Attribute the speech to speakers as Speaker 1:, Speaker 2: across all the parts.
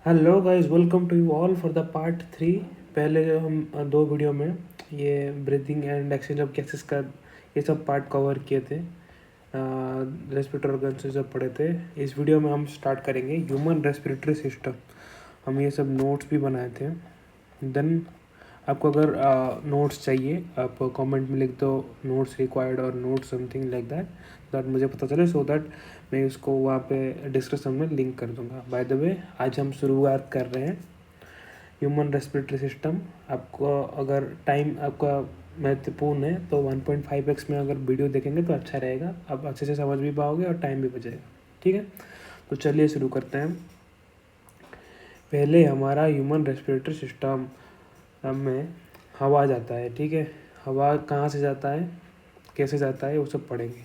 Speaker 1: Hello guys, welcome to you all for the part 3। पहले जो हम दो वीडियो में ये breathing and exchange of gases का ये सब पार्ट कवर किए थे, रेस्पिरेटरी ऑर्गन से जब पढ़े थे। इस वीडियो में हम स्टार्ट करेंगे ह्यूमन रेस्पिरेटरी सिस्टम। हम ये सब नोट्स भी बनाए थे। देन आपको अगर नोट्स चाहिए आप कमेंट में लिख दो, नोट्स रिक्वायर्ड और नोट समथिंग लाइक दैट मुझे पता चले, सो दैट मैं इसको वहाँ पे डिस्क्रिप्शन में लिंक कर दूंगा। बाय द वे, आज हम शुरुआत कर रहे हैं ह्यूमन रेस्पिरेटरी सिस्टम। आपको अगर टाइम आपका महत्वपूर्ण है तो 1.5x में अगर वीडियो देखेंगे तो अच्छा रहेगा, आप अच्छे से समझ भी पाओगे और टाइम भी बचेगा। ठीक है, तो चलिए शुरू करते हैं। पहले हमारा ह्यूमन रेस्पिरेटरी सिस्टम में हवा जाता है। ठीक है, हवा कहाँ से जाता है, कैसे जाता है, वो सब पढ़ेंगे।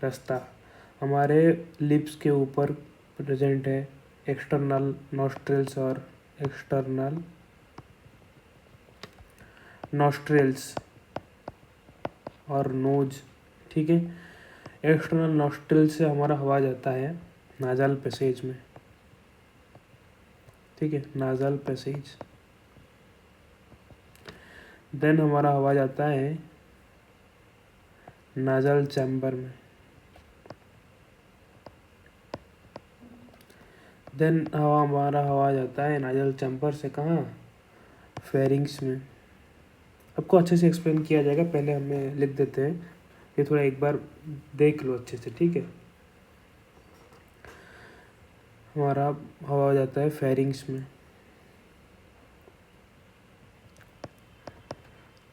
Speaker 1: रास्ता हमारे लिप्स के ऊपर प्रेजेंट है, एक्सटर्नल नॉस्ट्रिल्स और एक्सटर्नल नॉस्ट्रिल्स और नोज। ठीक है, एक्सटर्नल नॉस्ट्रिल से हमारा हवा जाता है नाजल पैसेज में। ठीक है, नाजल पैसेज। देन हमारा हवा जाता है नाजल चैम्बर में। देन हमारा हवा जाता है नाजल चैम्बर से कहाँ, फेरिंग्स में। आपको अच्छे से एक्सप्लेन किया जाएगा, पहले हमें लिख देते हैं, ये थोड़ा एक बार देख लो अच्छे से। ठीक है, हमारा हवा जाता है फेरिंग्स में।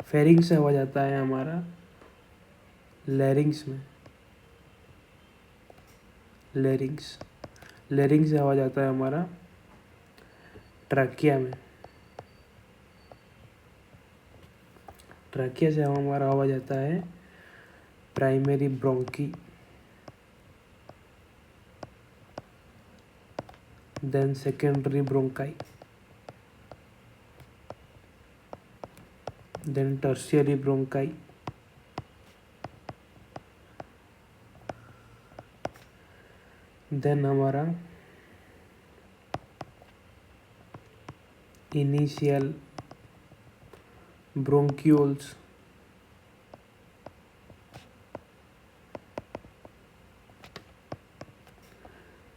Speaker 1: फेरिंग्स से हवा जाता है हमारा लैरिंग्स में। लैरिंग्स लैरिंग्स से हवा जाता है हमारा ट्रैकिया में। ट्रैकिया से हमारा हवा जाता है primary bronchi. Then secondary bronchi. Then tertiary bronchi. Then हमारा इनिशियल ब्रोंक्यूल्स।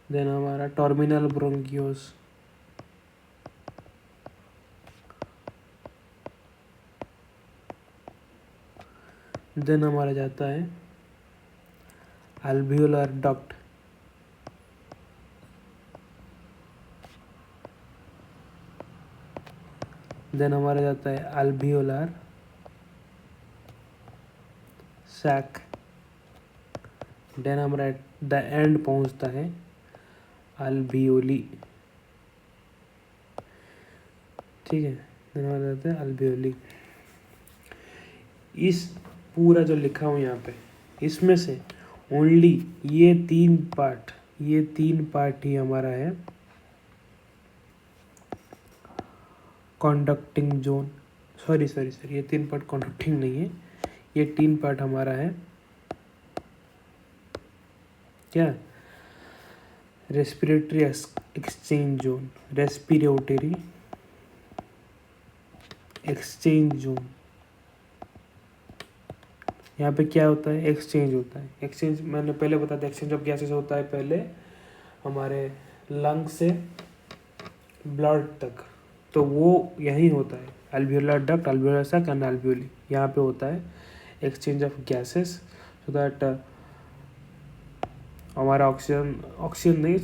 Speaker 1: देन हमारा टर्मिनल ब्रोंक्यूल्स। देन हमारा जाता है अल्वियोलर डक्ट। देन हमारा जाता है अल्वियोलर सैक। देन हमारा द एंड पहुंचता है अल्वियोली। ठीक है, देन हमारा जाता है अल्वियोली। इस पूरा जो लिखा हूँ यहाँ पे, इसमें से ओनली ये तीन पार्ट ही हमारा है कंडक्टिंग जोन। सॉरी, ये तीन पार्ट कंडक्टिंग नहीं है, ये तीन पार्ट हमारा है क्या, respiratory exchange zone. Respiratory exchange zone, यहाँ पे क्या होता है, एक्सचेंज होता है। एक्सचेंज मैंने पहले बता दिया, एक्सचेंज ऑफ गैसेस होता है पहले हमारे लंग से ब्लड तक, तो वो यही होता है alveolar duct, alveolar sac and alveoli. यहाँ पे होता है exchange of gases, so that हमारा ऑक्सीजन नहीं,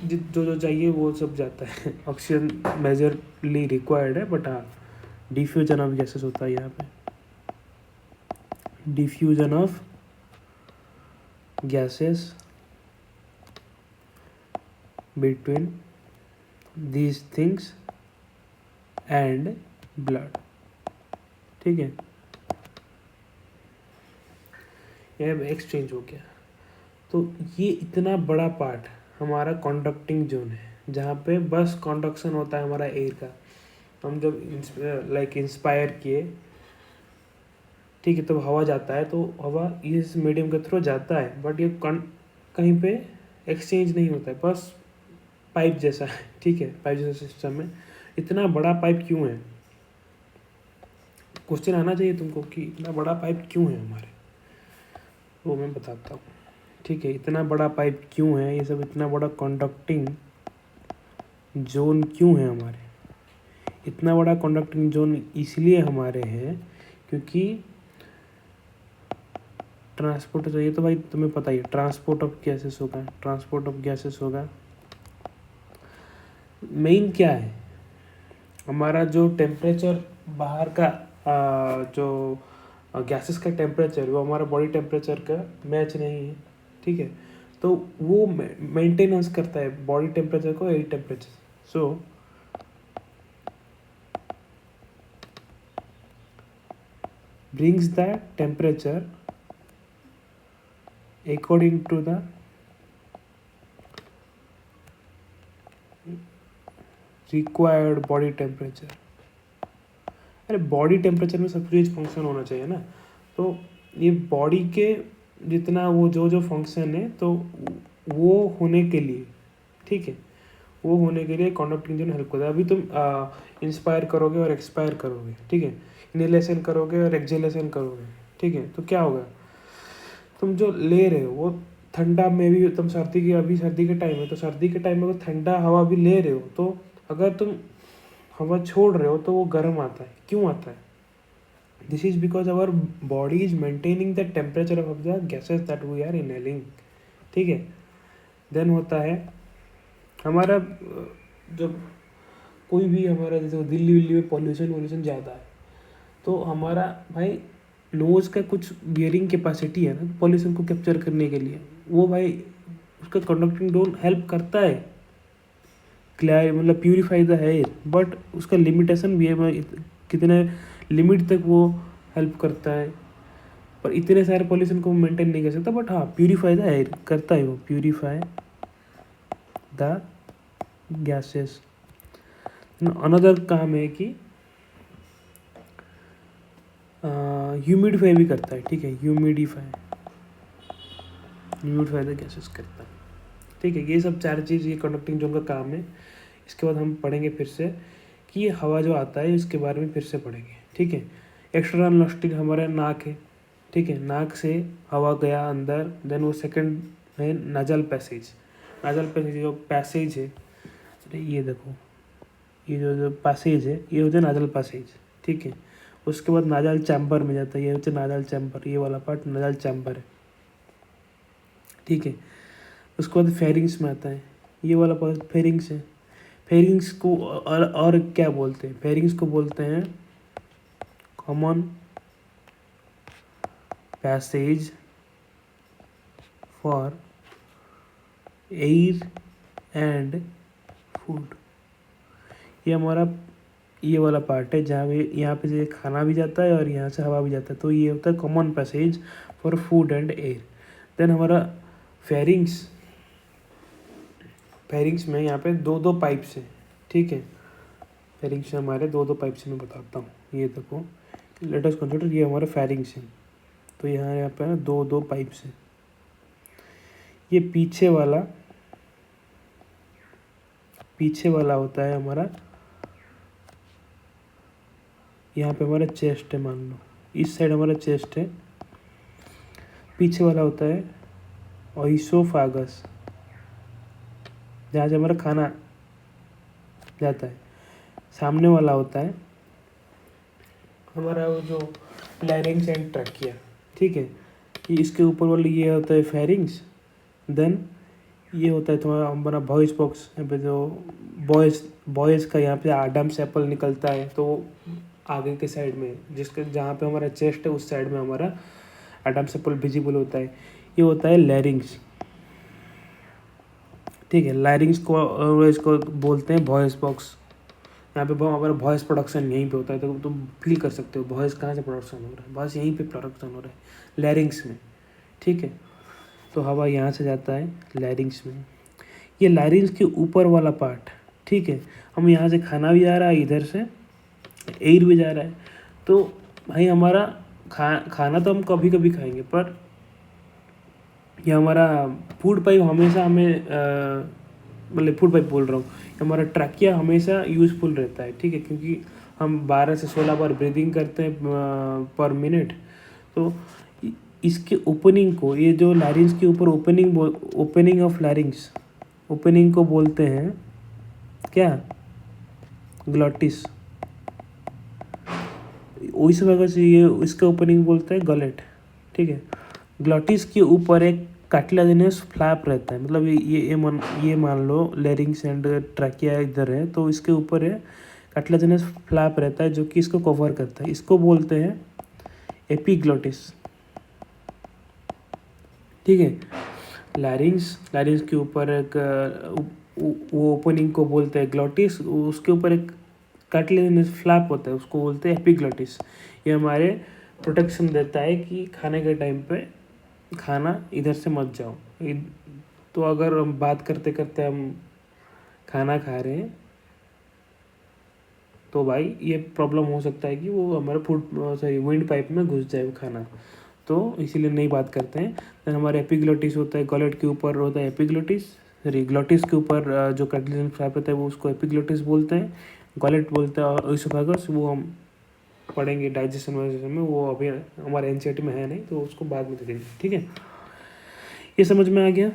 Speaker 1: जो जो चाहिए वो सब जाता है। ऑक्सीजन मेजरली रिक्वायर्ड है, बट हाँ डिफ्यूजन ऑफ गैसेस होता है यहाँ पे। Diffusion of gases between these things and blood. ठीक है, यह एक्सचेंज हो गया। तो ये इतना बड़ा पार्ट हमारा कंडक्टिंग जोन है, जहाँ पे बस कंडक्शन होता है हमारा एयर का। हम जब लाइक इंस्पायर किए, ठीक है, तो हवा जाता है, तो हवा इस मीडियम के थ्रू जाता है, बट ये कहीं पे एक्सचेंज नहीं होता है, बस पाइप जैसा है, ठीक है, पाइप जैसा सिस्टम है। इतना बड़ा पाइप क्यों है? क्वेश्चन आना चाहिए तुमको कि इतना बड़ा पाइप क्यों है हमारे, वो मैं बताता हूँ, ठीक है। इतना बड़ा पाइप क्यों है, ये सब इतना बड़ा कंडक्टिंग जोन क्यों है हमारे? इतना बड़ा कंडक्टिंग जोन इसलिए हमारे हैं क्योंकि ट्रांसपोर्ट, तो ये तो भाई तुम्हें पता ही है, ट्रांसपोर्ट ऑफ गैसेस होगा, ट्रांसपोर्ट ऑफ गैसेस होगा। मेन क्या है हमारा, जो टेम्परेचर बाहर का जो गैसेस का टेम्परेचर, वो हमारा बॉडी टेम्परेचर का मैच नहीं है, ठीक है। तो वो मेंटेनेंस करता है बॉडी टेम्परेचर को, air temperature. So brings the temperature according to the required body temperature। अरे बॉडी टेम्परेचर में सब कुछ फंक्शन होना चाहिए ना, तो ये बॉडी के जितना वो जो फंक्शन है, तो वो होने के लिए, ठीक है, वो होने के लिए कंडक्टिंग जोन हेल्प करता है। अभी तुम इंस्पायर करोगे और एक्सपायर करोगे, ठीक है, इनहेलेशन करोगे और एक्सहेलेशन करोगे, ठीक है, तो क्या होगा, तुम जो ले रहे हो वो ठंडा में भी, तुम सर्दी के, अभी सर्दी के टाइम है तो सर्दी के टाइम में वो ठंडा हवा भी ले रहे हो, तो अगर तुम हवा छोड़ रहे हो तो वो गर्म आता है। क्यों आता है? This is because our body is maintaining the temperature of the gases that we are inhaling, ठीक है। देन होता है हमारा, जब कोई भी हमारा, जैसे दिल्ली विल्ली में पॉल्यूशन ज़्यादा है, तो हमारा भाई नोज़ का कुछ बियरिंग कैपेसिटी है ना पॉल्यूशन को कैप्चर करने के लिए, वो भाई उसका कंडक्टिंग जोन हेल्प करता है, क्लियर, मतलब प्यूरिफाई द एयर, बट उसका लिमिटेशन भी है, कितने लिमिट तक वो हेल्प करता है, पर इतने सारे पॉल्यूशन को मेंटेन नहीं कर सकता, बट हाँ प्यूरिफाई द एयर करता है, वो प्यूरिफाई द गैसेस। अनदर काम है कि ह्यूमिडिफाई भी करता है, ठीक है, ह्यूमिडिफाई द गैसेस करता है, ठीक है। ये सब चार चीज़ ये कंडक्टिंग जोन का काम है। इसके बाद हम पढ़ेंगे फिर से कि ये हवा जो आता है इसके बारे में फिर से पढ़ेंगे, ठीक है। एक्सटर्नल नॉस्ट्रिल हमारा नाक है, ठीक है, नाक से हवा गया अंदर, देन वो सेकंड है नाजल पैसेज। नाजल पैसेज जो पैसेज है, अरे ये देखो, ये जो पैसेज है ये होता है नाजल पैसेज, ठीक है। उसके बाद नाजल चैम्बर में जाता है, ये होता है नाजल चैम्बर, ये वाला पार्ट नाजल चैम्बर है, ठीक है। उसके बाद फेरिंग्स में आता है, ये वाला पार्ट फेरिंग्स है। फेरिंग्स को और क्या बोलते हैं? फेरिंग्स को बोलते हैं common passage for air and food. ये हमारा ये वाला पार्ट है जहाँ पे, यहाँ पे से खाना भी जाता है और यहाँ से हवा भी जाता है, तो ये होता है common passage for food and air. Then हमारा फेरिंग्स में यहाँ पे दो पाइप्स हैं, ठीक है। फेरिंग्स में हमारे दो पाइप से मैं बताता हूँ, ये देखो, लेट अस कंसीडर ये हमारा फेरिंग्स है, तो यहाँ पे ना दो पाइप्स हैं। ये पीछे वाला होता है हमारा, यहाँ पे हमारा चेस्ट है, मान लो इस साइड हमारा चेस्ट है, पीछे वाला होता है ऑइसोफागस, जहाँ से हमारा खाना जाता है। सामने वाला होता है हमारा वो जो लैरिंग्स एंड ट्रैकिया, ठीक है। ये इसके ऊपर वाली ये होता है फेरिंग्स, देन ये होता है तुम्हारा हमारा वॉइस बॉक्स, यहाँ पे जो बॉयज़ का यहाँ पे आडम्स एप्पल निकलता है, तो आगे के साइड में जिसके जहाँ पे हमारा चेस्ट है उस साइड में हमारा आडम्स एप्पल विजिबल होता है, ये होता है लैरिंग्स, ठीक है। लैरिंग्स को इसको बोलते हैं वॉइस बॉक्स। यहाँ पे हमारा वॉइस प्रोडक्शन यहीं पे होता है, तो तुम फील कर सकते हो वॉइस कहाँ से प्रोडक्शन हो रहा है, बस यहीं पे प्रोडक्शन हो रहा है लैरिंग्स में, ठीक है। तो हवा यहाँ से जाता है लैरिंग्स में, ये लैरिंग्स के ऊपर वाला पार्ट, ठीक है। हम यहाँ से खाना भी जा रहा है, इधर से एयर भी जा रहा है, तो भाई हमारा खाना तो हम कभी कभी खाएंगे, पर ये हमारा फूड पाइप हमेशा हमें मतलब फूड पाइप बोल रहा हूँ, हमारा ट्रैकिया हमेशा यूज़फुल रहता है, ठीक है, क्योंकि हम 12 से 16 बार ब्रीदिंग करते हैं पर मिनट। तो इसके ओपनिंग को, ये जो लैरिंग्स के ऊपर ओपनिंग ऑफ लैरिंग्स, ओपनिंग को बोलते हैं क्या, ग्लॉटिस। उस वजह से ये इसका ओपनिंग बोलते हैं गलेट, ठीक है। ग्लॉटिस के ऊपर एक कार्टिलेजिनस फ्लैप रहता है, मतलब ये मान लो लैरिंग्स एंड ट्रैकिया इधर है, तो इसके ऊपर है कार्टिलेजिनस फ्लैप रहता है जो कि इसको कवर करता है, इसको बोलते हैं एपिग्लॉटिस, ठीक है। लैरिंग्स के ऊपर एक वो ओपनिंग को बोलते हैं ग्लॉटिस, उसके ऊपर एक कार्टिलेजिनस फ्लैप होता है, उसको बोलते हैं एपिग्लॉटिस। ये हमारे प्रोटेक्शन देता है कि खाने के टाइम पे खाना इधर से मत जाओ। तो अगर हम बात करते करते हम खाना खा रहे हैं तो भाई ये प्रॉब्लम हो सकता है कि वो हमारे विंड पाइप में घुस जाए वो खाना, तो इसीलिए नहीं बात करते हैं। देन हमारे एपिग्लोटिस होता है, गॉलेट के ऊपर होता है एपिग्लोटिस, सॉरी ग्लोटिस के ऊपर जो कार्टिलेजिनस फ्लैप रहता है वो उसको एपिग्लोटिस बोलते हैं, गॉलेट बोलते हैं। और इसोफेगस वो हम पढ़ेंगे डाइजेशन वाइजेशन में, वो अभी हमारे एनसीईआरटी में है नहीं, तो उसको बाद में देखेंगे, ठीक है। ये समझ में आ गया।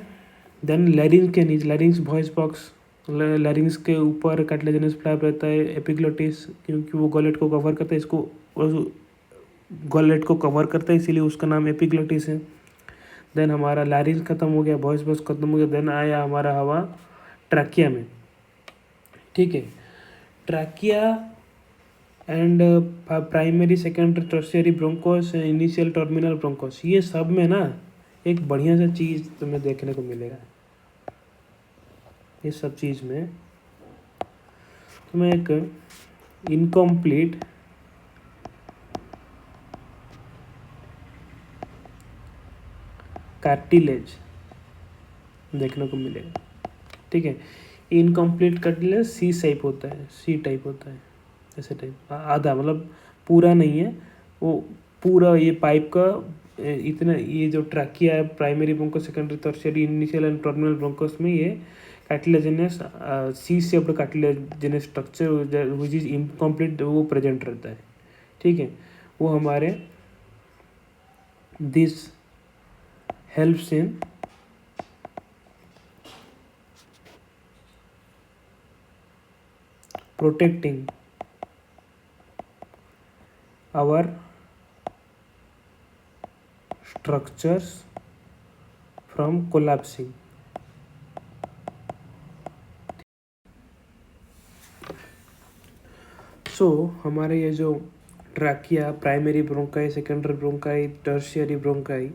Speaker 1: देन लैरिंग्स के नीचे, लैरिंग्स वॉइस बॉक्स, लैरिंग्स के ऊपर कार्टिलेजिनस फ्लैप रहता है एपिग्लोटिस, क्योंकि वो गॉलेट को कवर करता है, इसको गॉलेट को कवर करता है इसीलिए उसका नाम एपिग्लोटिस है। देन हमारा लैरिंग्स खत्म हो गया, वॉइस बॉक्स खत्म हो गया, देन आया हमारा हवा ट्रैकिया में, ठीक है। Trachea and primary secondary tertiary Broncos, initial terminal bronchus, ये सब में ना एक बढ़िया सा चीज़ तुम्हें देखने को मिलेगा। ये सब चीज़ में तुम्हें एक इनकम्प्लीट कार्टिलेज देखने को मिलेगा, ठीक है। इनकम्प्लीट कार्टिलेज सी टाइप होता है, सी टाइप होता है, ऐसे टाइप आधा, मतलब पूरा नहीं है वो, पूरा ये पाइप का इतना, ये जो ट्रैकिया है primary bronchus secondary tertiary initial and terminal bronchus में ये cartilaginous C shaped cartilaginous structure which is incomplete वो प्रेजेंट रहता है, ठीक है। वो हमारे this helps in protecting our structures from collapsing। So हमारे ये जो trachea, primary bronchi, secondary bronchi, tertiary bronchi,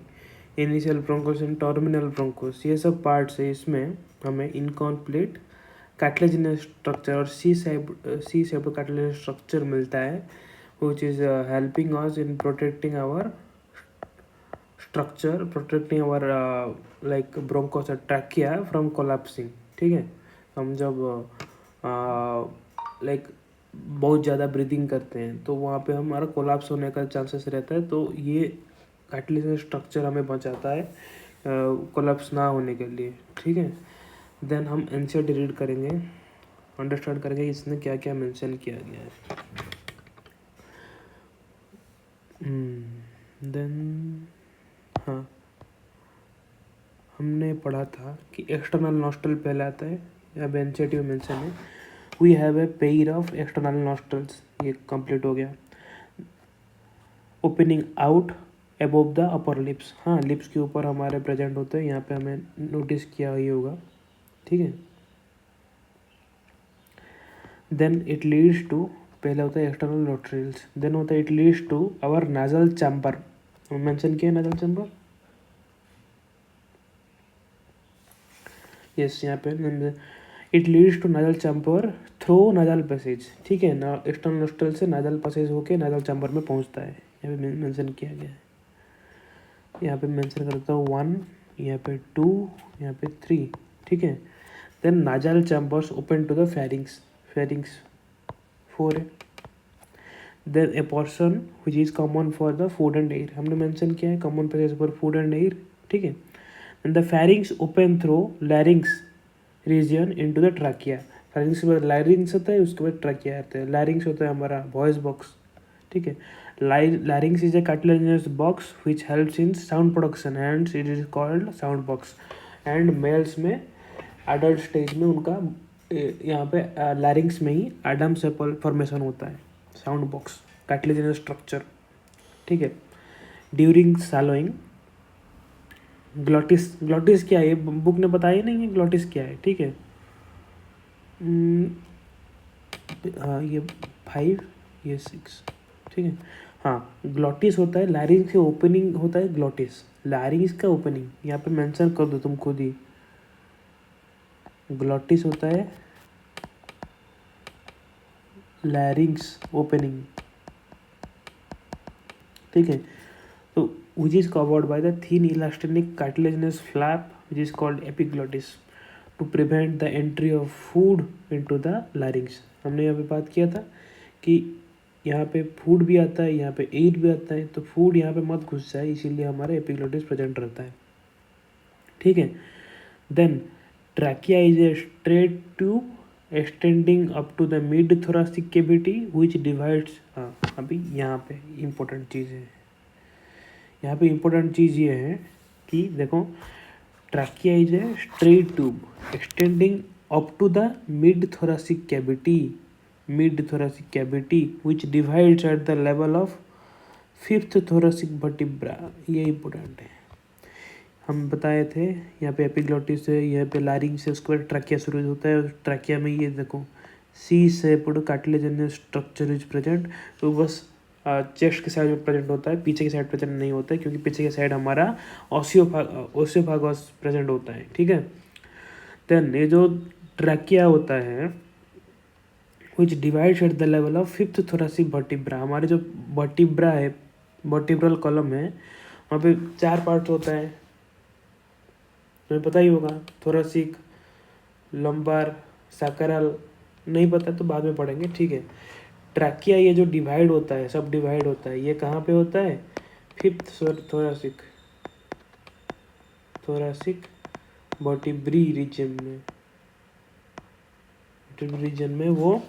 Speaker 1: initial bronchus and terminal bronchus, ये सब पार्ट्स है, इसमें हमें इनकम्प्लीट कार्टिलेजिनस स्ट्रक्चर और सी शेप्ड कार्टिलेजिनस स्ट्रक्चर मिलता है, which is helping us in protecting our structure, protecting our like bronchos or trachea from collapsing, ठीक है। हम जब लाइक बहुत ज़्यादा ब्रीदिंग करते हैं तो वहाँ पे हमारा कोलैप्स होने का चांसेस रहता है, तो ये कार्टिलेजिनस स्ट्रक्चर हमें बचाता है कोलैप्स ना होने के लिए, ठीक है। देन हम एनसीईआरटी रीड करेंगे, अंडरस्टैंड करेंगे इसने क्या क्या मेंशन किया गया है। देन हाँ, हमने पढ़ा था कि एक्सटर्नल नॉस्ट्रल पहले आता है, या एनसीईआरटी में मेंशन है, we have a pair of external nostrils, ये कंप्लीट हो गया। Opening out above the upper lips, हाँ लिप्स के ऊपर हमारे प्रेजेंट होते हैं, यहाँ पे हमें नोटिस किया ही होगा, ठीक है। देन इट लीड्स टू, पहले होता है एक्सटर्नल नोस्ट्रिल्स, देन होता है it leads to our nasal chamber, mention किया नाजल चैम्बर, यस यहाँ पे it leads to nasal chamber through nasal passage, ठीक है ना, एक्सटर्नल नोस्ट्रल से नाजल पैसेज होके नाजल चैम्बर में पहुँचता है, यहाँ पे मेंशन किया गया है। यहाँ पे मेंशन करता हूँ 1, यहाँ पे 2, यहाँ पे 3, ठीक है। Then nasal chambers open to the pharynx, pharynx 4 है। Then a portion which is common for the food and air, हमने मेंशन किया है common passage for food and air, ठीक है। And the pharynx open through larynx region into the trachea. Pharynx के बाद लैरिंग्स होता है, उसके बाद ट्रैकिया आता है। लैरिंग्स होता है हमारा वॉइस बॉक्स, ठीक है। Larynx is a cartilaginous box which helps in sound production and it is called sound box. And males में एडल्ट स्टेज में उनका यहाँ पे लैरिंग्स में ही एडम सेपल फॉर्मेशन होता है, साउंड बॉक्स कार्टिलेजिनस स्ट्रक्चर, ठीक है। ड्यूरिंग सैलोइंग ग्लॉटिस, ग्लॉटिस क्या है ये बुक ने बताया नहीं है ग्लॉटिस क्या है, ठीक है। हाँ ये 5 ये 6, ठीक है। हाँ ग्लॉटिस होता है, लैरिंग्स के ओपनिंग होता है ग्लॉटिस, लैरिंग्स का ओपनिंग यहाँ पे मेंशन कर दो तुम खुद ही। ग्लॉटिस होता है लैरिंग्स ओपनिंग, ठीक है। तो which is covered by the thin elastic cartilaginous flap which is called epiglottis to prevent the entry of food into the larynx। हमने यहाँ पे बात किया था कि यहाँ पे फूड भी आता है, यहाँ पे एयर भी आता है, तो फूड यहाँ पे मत घुस जाए, इसीलिए हमारा एपिग्लोटिस प्रेजेंट रहता है, ठीक है। Then trachea is a straight tube extending up to the mid thoracic cavity which divides. हाँ अभी यहाँ पे इम्पोर्टेंट चीज़ है, यहाँ पे इम्पोर्टेंट चीज़ ये है कि देखो trachea is a straight tube extending up to the mid thoracic cavity, mid thoracic cavity which divides at the level of 5th thoracic vertebra. ये इम्पोर्टेंट है, हम बताए थे यहाँ पे एपिग्लोटिस है, यहाँ पे लैरिंग्स है, उसके बाद ट्रैकिया शुरू होता है। ट्रैकिया में ये देखो C shaped cartilaginous structure is present, तो बस चेस्ट के साइड में प्रेजेंट होता है, पीछे की साइड प्रेजेंट नहीं होता है, क्योंकि पीछे की साइड हमारा ओसियोफागस प्रेजेंट होता है, ठीक है। देन ये जो ट्रैकिया होता है विच divides at the level of 5th thoracic vertebra, हमारे जो वर्टिब्रा है, वर्टिब्रल कॉलम है, वहाँ पे 4 पार्ट होता है, तुम्हें पता ही होगा, थोरासिक, लंबार, सैक्रल, नहीं पता तो बाद में पढ़ेंगे, ठीक है। ट्रैकिया ये जो डिवाइड होता है, सब डिवाइड होता है, ये कहाँ पे होता है, 5th thoracic, thoracic vertebrae region में वो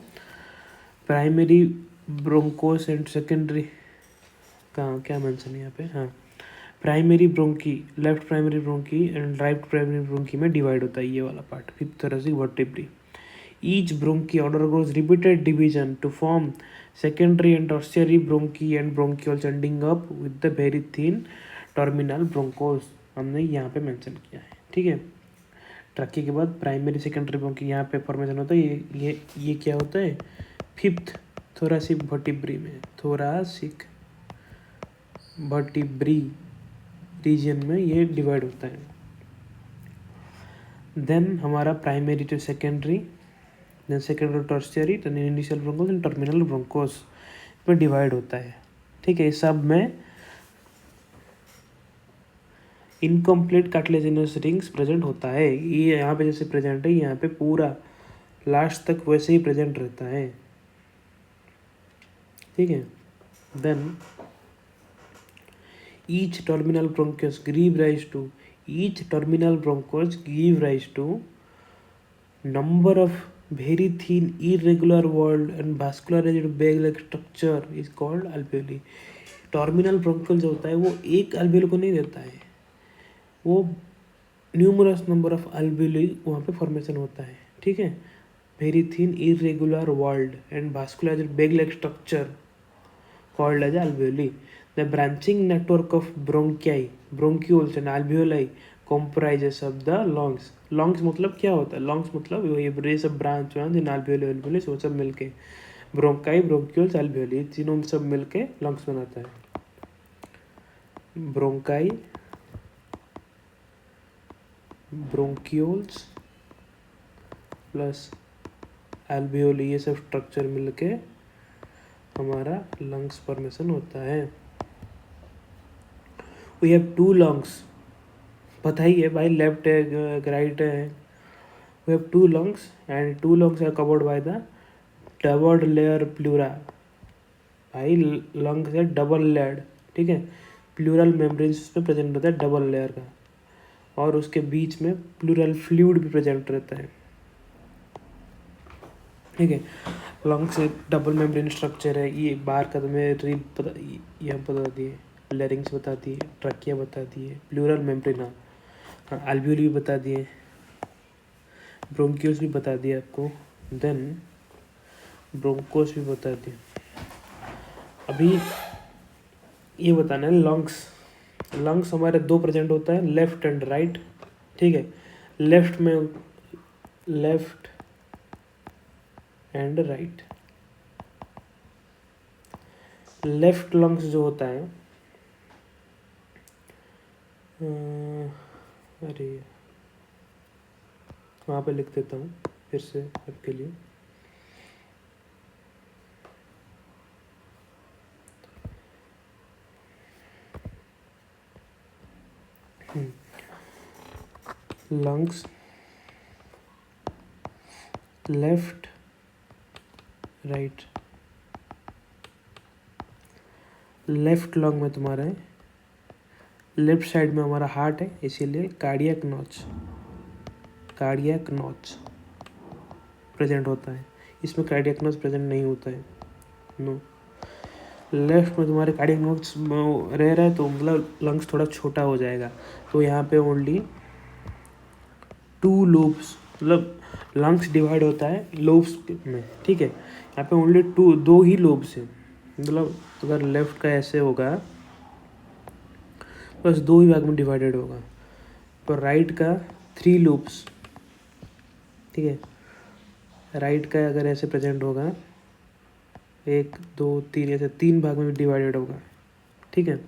Speaker 1: प्राइमरी ब्रोंकोस एंड सेकेंडरी, कहाँ क्या मेंशन है यहाँ पे, हाँ primary bronchi, left primary bronchi and right primary bronchi में डिवाइड होता है ये वाला part, 5th thoracic vertebrae. Each bronchi undergoes repeated division to form secondary and tertiary bronchi and bronchioles ending up with the very thin terminal bronchos, हमने यहाँ पे mention किया है, ठीक है। ट्रैकिया के बाद प्राइमरी सेकेंडरी ब्रोंकी यहाँ पे फॉर्मेशन होता है, ये क्या होता है 5th थोरासिक वर्टिब्री में, थोरासिक वर्टिब्री रीजन में ये डिवाइड होता है। देन हमारा primary to secondary, then secondary tertiary, then initial bronchus and terminal bronchus में डिवाइड होता है, ठीक है। इस सब में इनकम्प्लीट कार्टिलेजिनस रिंग्स प्रेजेंट होता है, ये यहाँ पे जैसे प्रेजेंट है, यहाँ पे पूरा लास्ट तक वैसे ही प्रेजेंट रहता है, ठीक है। Then each terminal bronchus give rise to, each terminal bronchus give rise to number of very thin irregular walled and vascularized bag like structure is called alveoli। Terminal bronchial जो होता है वो एक alveoli को नहीं देता है, वो न्यूमरस नंबर ऑफ alveoli वहाँ पे फॉर्मेशन होता है, ठीक है। very thin irregular walled and vascularized bag like structure called as alveoli। the branching network of bronchi, bronchioles and alveoli comprises of the lungs। Lungs मतलब क्या होता है, लंग्स मतलब ये सब ब्रांच इन alveoli alveoli वो सब मिलके ब्रोंकाई, ब्रोंक्यूल्स, alveoli तीनों सब मिलके लंग्स बनाता है। ब्रोंकाई, ब्रोंक्यूल्स प्लस alveoli ये सब स्ट्रक्चर मिलके हमारा लंग्स फॉर्मेशन होता है। वी हैव 2 लंग्स, पता ही है भाई, लेफ्ट है राइट है। We have 2 lungs and 2 lungs are covered by the double layer pleura, भाई लंग्स है डबल लेयर्ड, ठीक है। प्लूरल मेम्ब्रेन्स उसमें प्रेजेंट होता है डबल लेयर का, और उसके बीच में प्लूरल फ्लूइड भी प्रेजेंट रहता है, ठीक है। लंग्स एक डबल मेम्ब्रेन स्ट्रक्चर है, ये बाहर का तुम्हें रिब पता, ये बता दिए, लैरिंग्स बता दिए, ट्रकिया बता दिए, प्लूरल मेम्ब्रेन, हाँ अल्वियोली भी बता दिए, ब्रोंकियोस भी बता दिया आपको, देन ब्रोंकोस भी बता दिए। अभी ये बताना है लंग्स। लंग्स हमारे दो प्रेजेंट होता है, लेफ्ट एंड राइट। ठीक है, लेफ्ट में left and right. Left lungs जो होता है अरे वहाँ पे लिख देता हूँ फिर से आपके लिए। Lungs left right. Left lung में तुम्हारा है, लेफ्ट साइड में हमारा हार्ट है, इसीलिए कार्डियक नॉच प्रेजेंट होता है। इसमें कार्डियक नॉच प्रेजेंट नहीं होता है, नो। लेफ्ट में तुम्हारे कार्डियक नॉच रह रहा है तो मतलब लंग्स थोड़ा छोटा हो जाएगा, तो यहाँ पे ओनली 2 लोब्स, मतलब लंग्स डिवाइड होता है लोब्स में। ठीक है, यहाँ पे ओनली 2 ही लोब्स हैं, मतलब अगर लेफ्ट का ऐसे होगा बस 2 ही भाग में डिवाइडेड होगा, तो राइट का 3 लोब्स। ठीक है, राइट का अगर ऐसे प्रेजेंट होगा 1 2 3, ऐसे 3 भाग में डिवाइडेड होगा। ठीक है,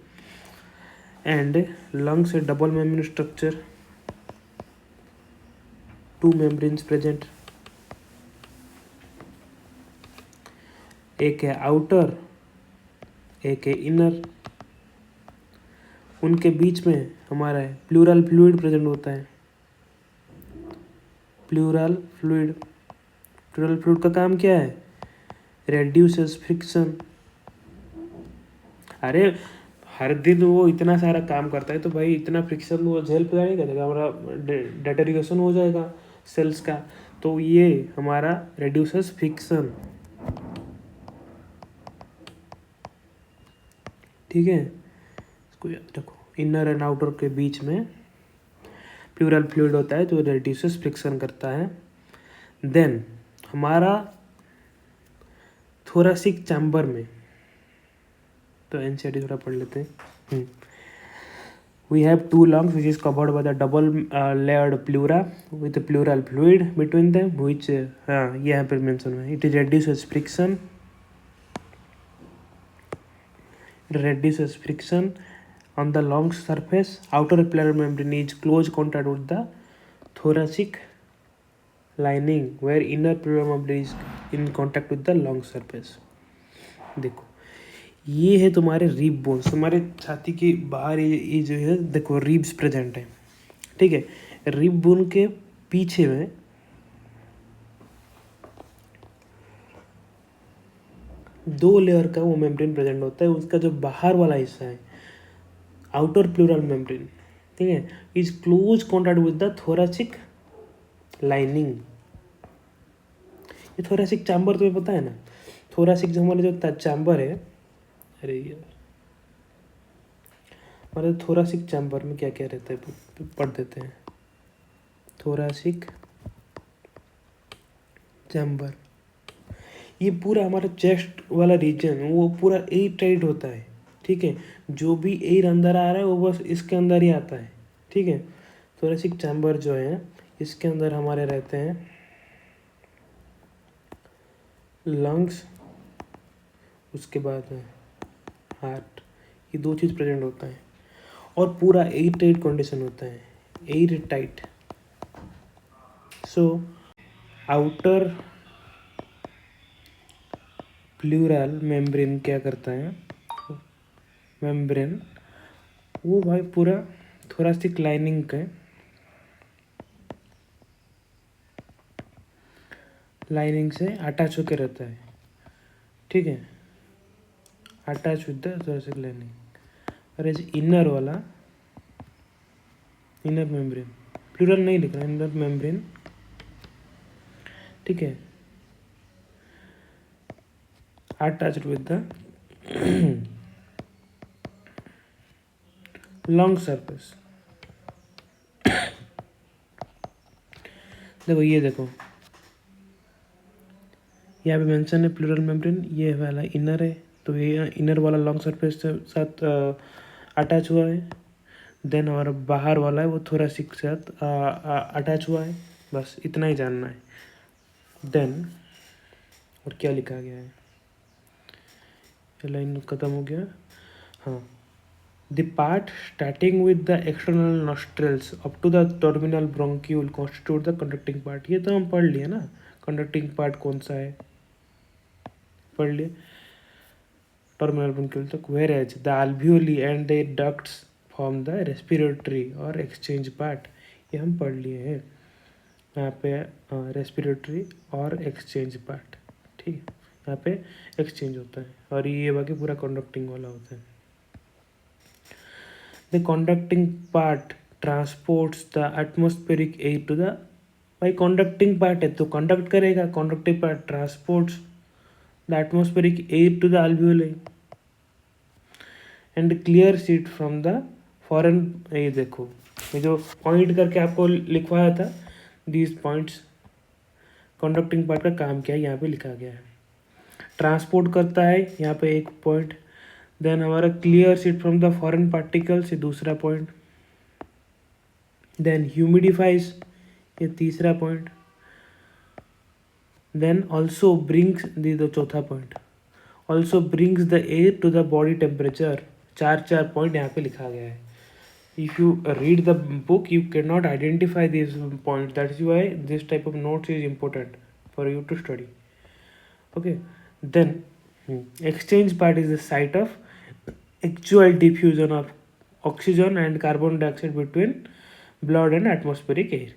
Speaker 1: एंड लंग्स से double membrane structure, 2 membranes present, एक है आउटर एक है इनर। उनके बीच में हमारा प्लूरल फ्लूइड प्रेजेंट होता है। प्लूरल फ्लूइड का काम क्या है? Reduces friction. अरे हर दिन वो इतना सारा काम करता है तो भाई इतना फ्रिक्शन वो झेल पाएगा नहीं करेगा, हमारा डेटेरिएशन हो जाएगा सेल्स का। तो ये हमारा रेड्यूसेस फ्रिक्शन। ठीक है, इसको याद रखो, इनर एंड आउटर के बीच में प्लूरल फ्लूइड होता है तो रेड्यूसेस फ्रिक्शन करता है। देन हमारा थोरासिक चैम्बर में, तो एनसीईआरटी थोड़ा पढ़ लेते हैं। We have 2 lungs which is covered by the double layered pleura with a pleural fluid between them, which हाँ ये यहाँ पर मेंशन है, it reduces friction on the lung surface. Outer pleural membrane is close contact with the thoracic lining where inner pleural membrane is in contact with the lung surface. देखो ये है तुम्हारे rib bones, तुम्हारे छाती के बाहर ये जो है देखो रिब्स प्रेजेंट है। ठीक है, रिब बोन के पीछे में 2 लेयर का वो मेम्ब्रेन प्रेजेंट होता है। उसका जो बाहर वाला हिस्सा है आउटर प्लूरल मेम्ब्रेन, ठीक है, is close contact with the thoracic lining. ये थोरासिक चैम्बर तुम्हें पता है ना, थोरासिक जो हमारे जो चैम्बर है, अरे यार हमारे थोरासिक चैम्बर में क्या क्या रहता है पढ़ देते हैं। थोरासिक चैम्बर, ये पूरा हमारा चेस्ट वाला रीजन वो पूरा एयर टाइट होता है। ठीक है, जो भी एयर अंदर आ रहा है वो बस इसके अंदर ही आता है। ठीक है, थोरेसिक चैम्बर जो है इसके अंदर हमारे रहते हैं लंग्स, उसके बाद हार्ट, ये 2 चीज़ प्रेजेंट होता है और पूरा एयर टाइट कंडीशन होता है, air tight. So outer pleural membrane क्या करता है, मेम्ब्रेन वो भाई पूरा थोरासिक लाइनिंग का लाइनिंग से अटैच होकर रहता है। ठीक है, attach with the thoracic lining. और एज इनर वाला, इनर मेम्ब्रेन, प्लूरल नहीं लिखना, इनर मेम्ब्रेन। ठीक है, attached with the lung surface. देखो ये देखो यहाँ पे मेंशन है प्लूरल मेम्ब्रेन, ये वाला इनर है, तो ये इनर वाला लॉन्ग सरफेस के साथ अटैच हुआ है। देन हमारा बाहर वाला है वो थोरेसिक के साथ अटैच हुआ है। बस इतना ही जानना है। देन और क्या लिखा गया है, ये लाइन ख़त्म हो गया। हाँ, the part starting with the external nostrils up to the terminal bronchiole constitute the conducting part. ये तो हम पढ़ लिए ना, कंडक्टिंग पार्ट कौन सा है, पढ़ लिए टर्मिनल ब्रोंक्यूल तक। Where as the alveoli and the ducts form the respiratory और एक्सचेंज पार्ट, ये हम पढ़ लिए हैं यहाँ पे। रेस्पिरेटरी और एक्सचेंज पार्ट, ठीक है, यहाँ पे एक्सचेंज होता है और ये बाकी पूरा कंडक्टिंग वाला होता है। The conducting part transports the atmospheric air to the, भाई कंडक्टिंग पार्ट है तो कंडक्ट करेगा, conducting part transports the atmospheric air to the alveoli and clear sheet from the foreign. ये देखो ये जो पॉइंट करके आपको लिखवाया था, दीज पॉइंट्स कंडक्टिंग पार्ट का काम क्या है यहाँ पे लिखा गया है। ट्रांसपोर्ट करता है यहाँ पे एक पॉइंट। देन हमारा clears sheet from the foreign particles, ये दूसरा पॉइंट। देन ह्यूमिडिफाइज, ये तीसरा point. Then also brings, the चौथा point, also brings the air to the body temperature. चार पॉइंट यहाँ पे लिखा गया है। If you read the book, you cannot identify these points. That is why this type of notes is important for you to study. Okay, then exchange part is the site of actual diffusion of oxygen and carbon dioxide between blood and atmospheric air.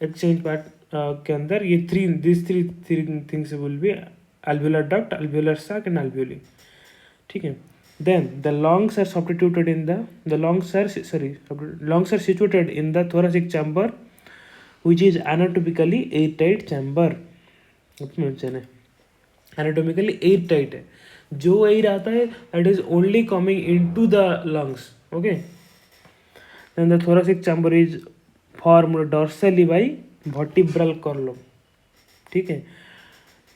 Speaker 1: Exchange part के अंदर ये these three things will be alveolar duct, alveolar sac and alveoli, ठीक है। Then the lungs are substituted in the lungs are situated in the thoracic chamber, which is anatomically airtight chamber. Mention है anatomically airtight है, जो air आता है that is only coming into the lungs. Okay, then the thoracic chamber is formed dorsally by vertebral column, ठीक है।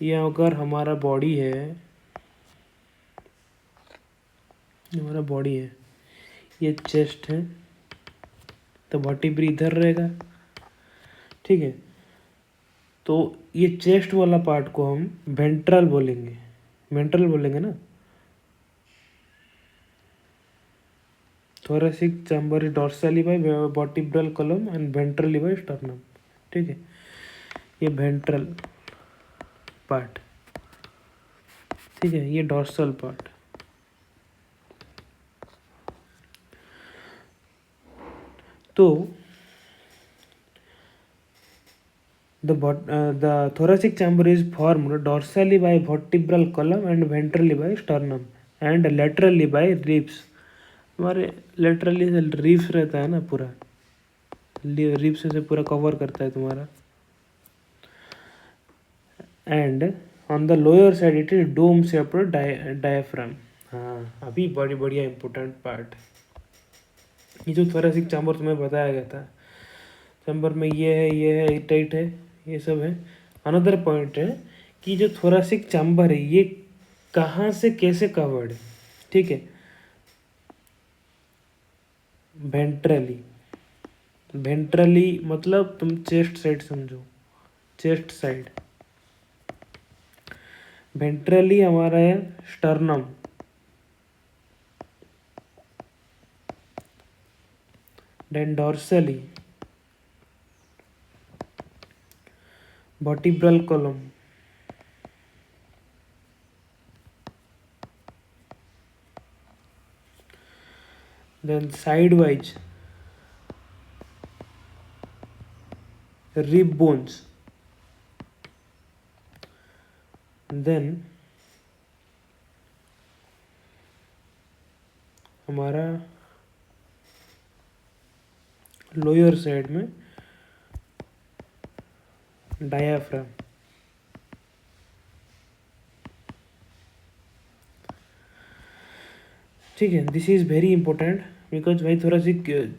Speaker 1: ये अगर हमारा बॉडी है, हमारा बॉडी है, ये चेस्ट है, तो वर्टिब्रा इधर रहेगा, ठीक है। तो ये चेस्ट वाला पार्ट को हम वेंट्रल बोलेंगे, वेंट्रल बोलेंगे ना। Thoracic chamber is dorsally by vertebral column and ventrally by sternum, ठीक है। ये वेंट्रल पार्ट, ठीक है, ये डॉर्सल पार्ट। तो the thoracic chamber is formed dorsally by vertebral column and ventrally by sternum and laterally by ribs. हमारे laterally से ribs रहता है ना, पूरा ribs से पूरा कवर करता है तुम्हारा। and on the lower side it is dome shaped diaphragm. हाँ, अभी बड़ी बढ़िया important part, ये जो thoracic chamber तुम्हें बताया गया था, चैम्बर में ये है टाइट है, ये सब है। अनदर पॉइंट है कि जो थोरासिक चैम्बर है ये कहाँ से कैसे कवर्ड है, ठीक है। वेंट्रली, वेंट्रली मतलब तुम चेस्ट साइड समझो, चेस्ट साइड। वेंट्रली हमारा है sternum, then dorsally vertebral column, then sidewise rib bones, then हमारा लोअर साइड में डायाफ्राम, ठीक है, this is very important because भाई थोड़ा सी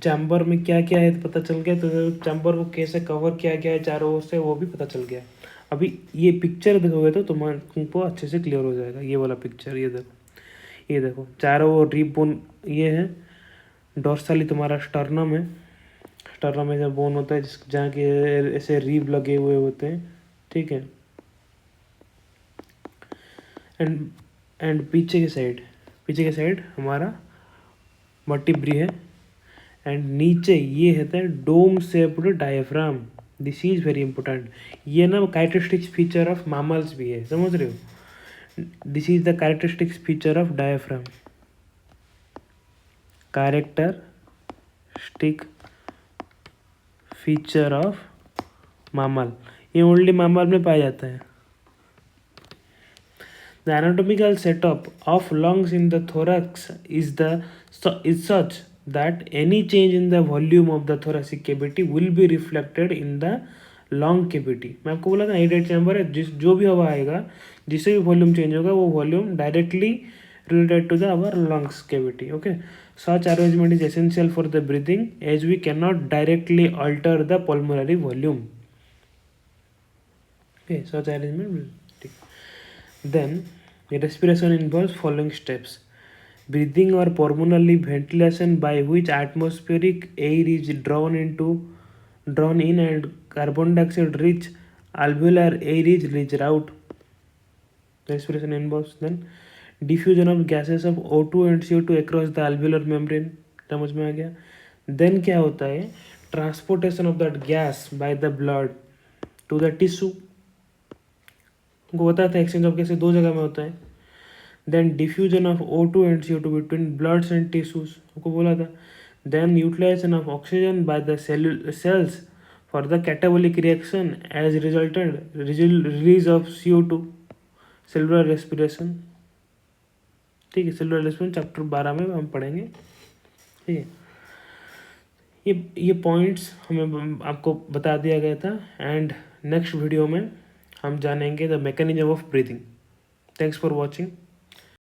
Speaker 1: चैम्बर में क्या क्या है पता चल गया, तो चैम्बर को कैसे कवर किया गया है चारों ओर से वो भी पता चल गया। अभी ये पिक्चर देखोगे तो तुमको अच्छे से क्लियर हो जाएगा। ये वाला पिक्चर, ये देखो चारों ओर रिब बोन ये है। डॉर्साली तुम्हारा स्टर्नम है, स्टर्नम में जब बोन होता है जहाँ के ऐसे रिब लगे हुए होते हैं, ठीक है। एंड पीछे के साइड हमारा वर्टिब्री है। एंड नीचे ये है dome shaped diaphragm. This is very important. ये ना कैरेक्टरिस्टिक्स फीचर ऑफ मामल्स भी है, समझ रहे हो। This is the characteristics feature of diaphragm. Characteristic feature of मामल, ये ओनली मामल में पाया जाता है। The anatomical setup of lungs in the thorax is such that any change in the volume of the thoracic cavity will be reflected in the lung cavity। मैं आपको बोला था एडेड चैम्बर है, जो भी हवा आएगा जिससे भी वॉल्यूम चेंज होगा वो volume directly related to the our lungs cavity। Okay, such arrangement is essential for the breathing as we cannot directly alter the pulmonary volume। Okay, such arrangement। Then respiration involves following steps: breathing or pulmonary ventilation, by which atmospheric air is drawn in and carbon dioxide rich alveolar air is leached out। Respiration involves then diffusion of gases of O2 and CO2 across the alveolar membrane। समझ में आ गया। Then क्या होता है, transportation of that gas by the blood to the tissue. उनको बताया था exchange of gases दो जगह में होता है। Then diffusion of O2 and CO2 between bloods and tissues, उनको बोला था। Then utilization of oxygen by the cells for the catabolic reaction as resulted release of CO2। Cellular respiration, ठीक है, सेलुलर रेस्पिरेशन चैप्टर 12 में हम पढ़ेंगे, ठीक है। ये पॉइंट्स हमें आपको बता दिया गया था। एंड नेक्स्ट वीडियो में हम जानेंगे the mechanism of breathing. Thanks for watching.